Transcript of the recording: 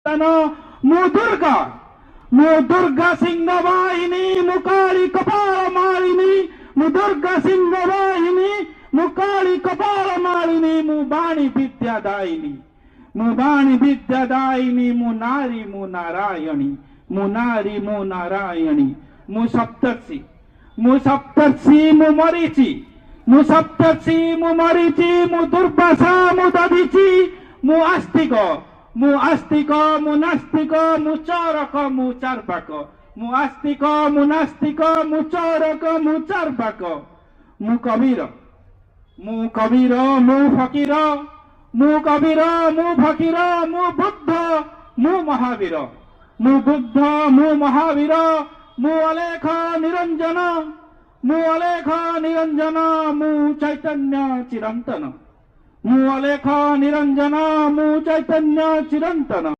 चिरंतन मु दुर्गा सिंह वाहिनी मुकाळी कपाळ माळिनी मु दुर्गा सिंह वाहिनी मुकाळी कपाळ माळिनी मु बाणी विद्यादायिनी मु बाणी विद्यादायिनी मु नारायणी मु नारायणी मु सप्तर्षि मु मरीचि मु सप्तर्षि मु मरीचि मु दुर्वासा मु दधीचि मु आस्तिक मु नास्तिक मु चरक मु चार्वाक मु आस्तिक मु नास्तिक मु चरक मु चार्वाक मु कबीर मु फकीर मु कबीर मु फकीर मु बुद्ध मु महावीर मु अलेख निरंजन मु चैतन्य चिरंतन मु अलेख निरंजन मु चैतन्य चिरंतन।